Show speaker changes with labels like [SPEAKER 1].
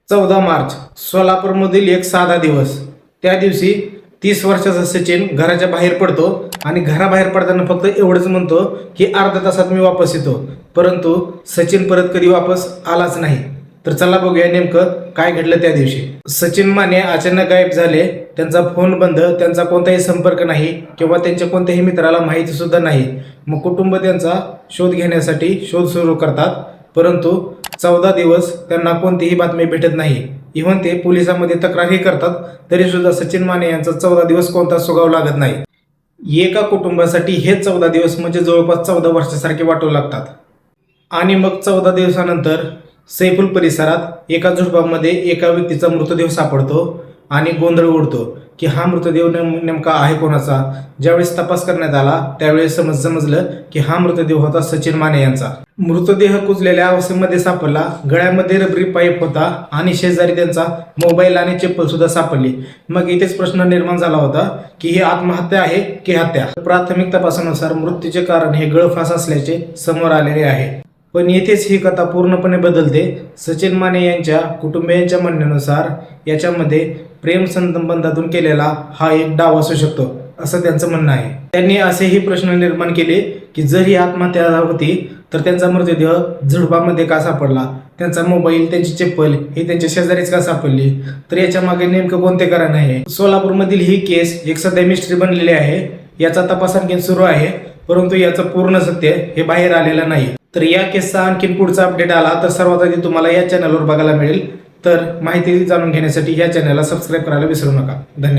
[SPEAKER 1] 14 मार्च सोलापूरमधील एक साधा दिवस. त्या दिवशी 30 वर्षाचा सचिन घराच्या बाहेर पडतो आणि घराबाहेर पडताना फक्त एवढंच म्हणतो की अर्ध्या तासात मी वापस येतो. परंतु सचिन परत कधी वापस आलाच नाही. तर चला बघूया नेमकं काय घडलं त्या दिवशी. सचिन माने अचानक गायब झाले. त्यांचा फोन बंद, त्यांचा कोणताही संपर्क नाही किंवा त्यांच्या कोणत्याही मित्राला माहिती सुद्धा नाही. मग कुटुंब त्यांचा शोध घेण्यासाठी शोध सुरू करतात. परंतु 14 दिवस त्यांना कोणतीही बातमी भेटत नाही. इव्हन ते पोलिसांमध्ये तक्रारही करतात, तरी सुद्धा सचिन माने यांचा 14 दिवस कोणता सुगाव लागत नाही. एका कुटुंबासाठी हे 14 दिवस म्हणजे जवळपास 14 वर्षासारखे वाटू लागतात. आणि मग 14 दिवसानंतर सैफुल परिसरात एका झुडपामध्ये एका व्यक्तीचा मृतदेह सापडतो आणि गोंधळ उडतो की हा मृतदेह नेमका आहे कोणाचा. ज्यावेळेस तपास करण्यात आला त्यावेळेस समजलं की हा मृतदेह होता सचिन माने यांचा. मृतदेह कुजलेल्या अवस्थेमध्ये सापडला. गळ्यामध्ये रबरी पाईप होता आणि शेजारी त्यांचा मोबाईल आणि चप्पल सुद्धा सापडली. मग इथेच प्रश्न निर्माण झाला होता की ही आत्महत्या आहे की हत्या. प्राथमिक तपासानुसार मृत्यूचे कारण हे गळफास असल्याचे समोर आलेले आहे. पण येथेच ही कथा पूर्णपणे बदलते. सचिन माने यांच्या कुटुंबियांच्या म्हणण्यानुसार याच्यामध्ये प्रेम संबंधातून केलेला हा एक डाव असू शकतो असं त्यांचं म्हणणं आहे. त्यांनी असेही प्रश्न निर्माण केले की जर ही आत्महत्या होती तर त्यांचा मृतदेह झुडपामध्ये का सापडला, त्यांचा मोबाईल, त्यांची चप्पल ही त्यांच्या शेजारीच का सापडली, तर याच्या मागे नेमकं कोणते कारण आहे. सोलापूरमधील ही केस एक सध्या मिस्ट्री बनलेली आहे. याचा तपास आणखी सुरू आहे, परंतु याचं पूर्ण सत्य हे बाहेर आलेलं नाही. तर या केसचा आणखीन पुढचा अपडेट आला तर सर्वात आधी तुम्हाला या चॅनलवर बघायला मिळेल. तर माहिती जाणून घेण्यासाठी या चॅनलला सबस्क्राईब करायला विसरू नका. धन्यवाद.